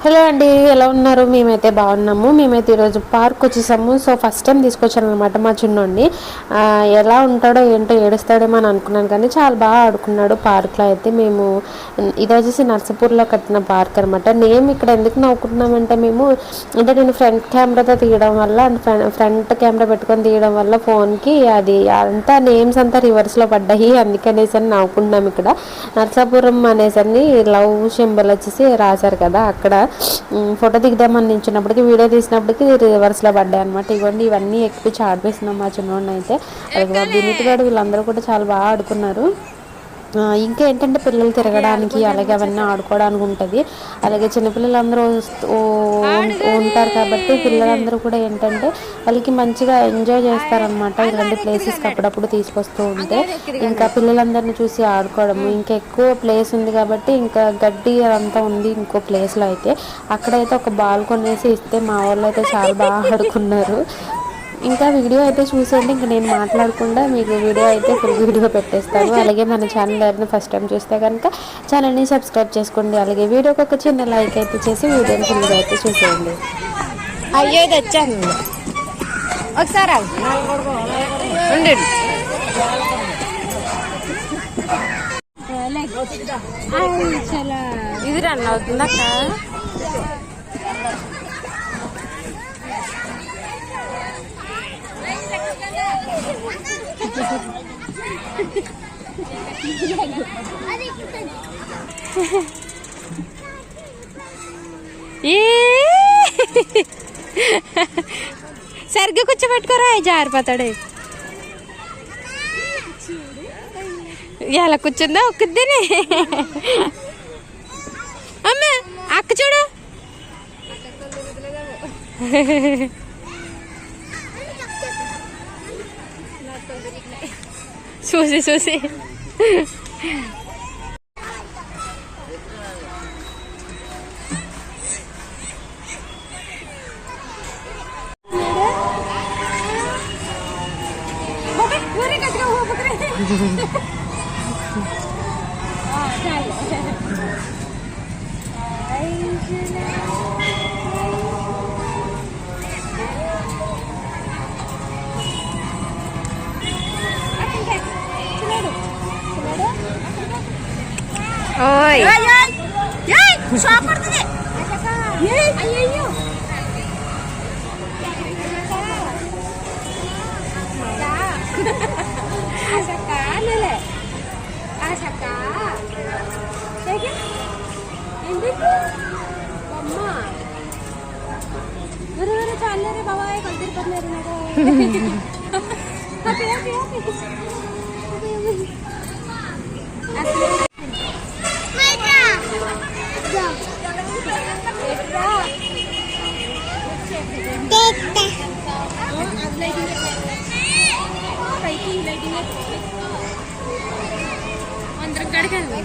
Hello అండి, ఎలా ఉన్నారు? మేమైతే బాగున్నాము. మేమైతే ఈరోజు పార్క్ వచ్చేసాము. సో ఫస్ట్ టైం తీసుకొచ్చాను అనమాట మా చిన్నోడిని. ఎలా ఉంటాడో ఏంటో, ఏడుస్తాడేమో అని అనుకున్నాను, కానీ చాలా బాగా ఆడుకున్నాడు పార్క్లో అయితే. మేము ఇది వచ్చేసి నర్సాపూర్లో కట్టిన పార్క్ అనమాట. నేమ్ ఇక్కడ ఎందుకు నవ్వుకుంటున్నామంటే, మేము అంటే నేను ఫ్రంట్ కెమెరాతో తీయడం వల్ల, ఫ్రంట్ కెమెరా పెట్టుకొని తీయడం వల్ల ఫోన్కి అది అంతా నేమ్స్ అంతా రివర్స్లో పడ్డాయి. అందుకనేసి అని నవ్వుకుంటున్నాం. ఇక్కడ నర్సాపురం అనేసి అని లవ్ సింబల్ వచ్చేసి రాశారు కదా, అక్కడ ఫోటో దిగుదామని నించున్నప్పటికీ, వీడియో తీసినప్పటికీ రివర్స్లో పడ్డాయి అనమాట. ఇవన్నీ ఎక్కిపించి ఆడిపిస్తున్నాం మా చిన్నోడిని అయితే. అలాగే వినీత్ గారు వీళ్ళందరూ కూడా చాలా బాగా ఆడుకున్నారు. ఇంకా ఏంటంటే పిల్లలు తిరగడానికి, అలాగే అవన్నీ ఆడుకోవడానికి ఉంటుంది. అలాగే చిన్నపిల్లలందరూ ఉంటారు కాబట్టి పిల్లలందరూ కూడా ఏంటంటే వాళ్ళకి మంచిగా ఎంజాయ్ చేస్తారనమాట. ఇలాంటి ప్లేసెస్కి అప్పుడప్పుడు తీసుకొస్తూ ఉంటే ఇంకా పిల్లలందరినీ చూసి ఆడుకోవడము. ఇంకా ఎక్కువ ప్లేస్ ఉంది కాబట్టి, ఇంకా గడ్డి అదంతా ఉంది ఇంకో ప్లేస్లో అయితే. అక్కడైతే ఒక బాల్ కొనేసి ఇస్తే మా వాళ్ళు అయితే చాలా బాగా ఆడుకున్నారు. ఇంకా వీడియో అయితే చూసేయండి. ఇంకా నేను మాట్లాడకుండా మీకు వీడియో అయితే ఫుల్ వీడియో పెట్టేస్తాను. అలాగే మన ఛానల్ ఎవరైనా ఫస్ట్ టైం చూస్తే కనుక ఛానల్ని సబ్స్క్రైబ్ చేసుకోండి. అలాగే వీడియోకి ఒక చిన్న లైక్ అయితే చేసి వీడియోని ఫుల్గా అయితే చూసేయండి. అయ్యో ఇది వచ్చాను ఒకసారి ఇది రన్ అవుతుందక్క. సరిగ్గా కూర్చోబెట్టుకోరా, జారిపోతాడు. ఎలా కూర్చుందా ఒక్కదిని. అమ్మ అక్క చూడు, చూసి ఓయ్ చాలే బాబాయ్ కలిసిపోతున్నారు. అందరం కడగండి.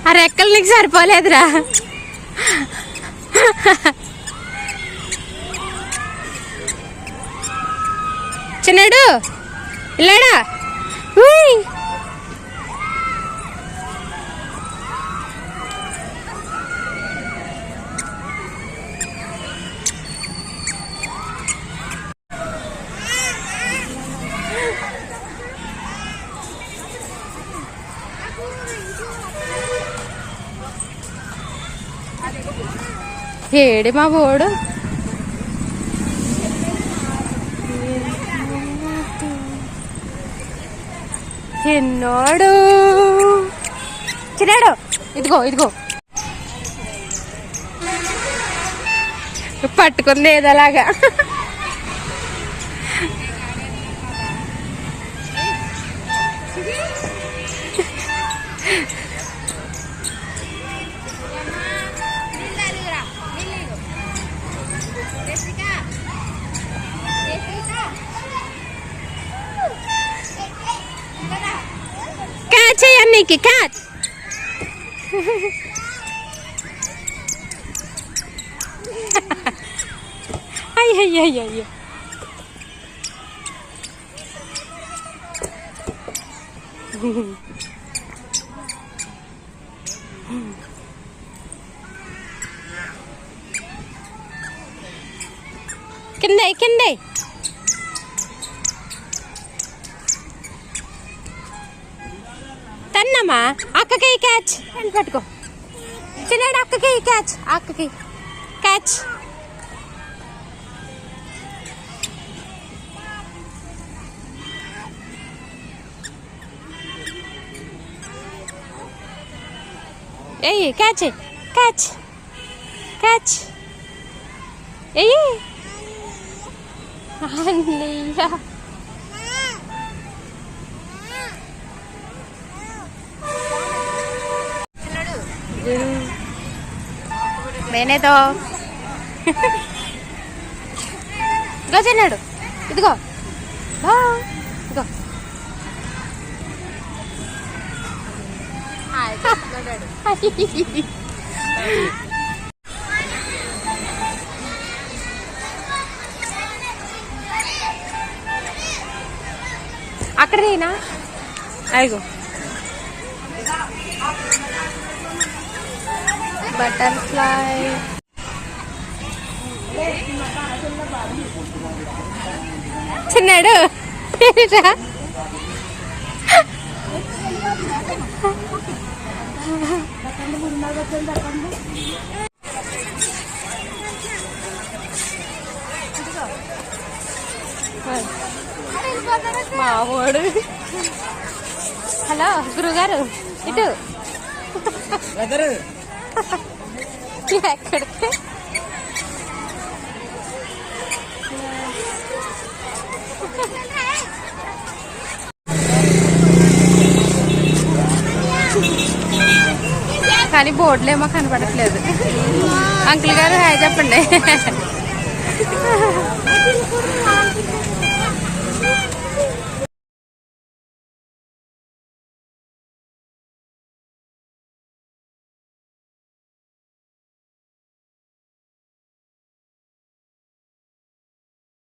ఆ రెక్కలు నీకు సరిపోలేదురా. చిన్నాడు ఇలాడా ఉయ్. ఏడి మా బోడు చిన్నోడు చిన్నాడు ఇదిగో ఇదిగో పట్టుకుంది ఏదోలాగా క్యాచ్ అన్నీకి క్యాచ్ అయ్యయ్యయ్యో కిందే కిందే తన్నమ్మా అక్కకి క్యాచ్ అని పట్టుకో చిన్నాడు అక్కకి క్యాచ్ అక్కకి క్యాచ్ ఏయ్ క్యాచ్ క్యాచ్ క్యాచ్ ఏయ్ అన్నయ్య నేనేతో ఇదిగో చిన్నాడు ఇదిగో ఇదిగో అక్కడదేనా అయ్యో బటర్ఫ్లై చిన్నాడు మావోడు హలో గురుగారు ఇటు ఎక్కడికి కానీ బోర్డులు ఏమో కనపడట్లేదు అంకుల్ గారు హాయ్ చెప్పండి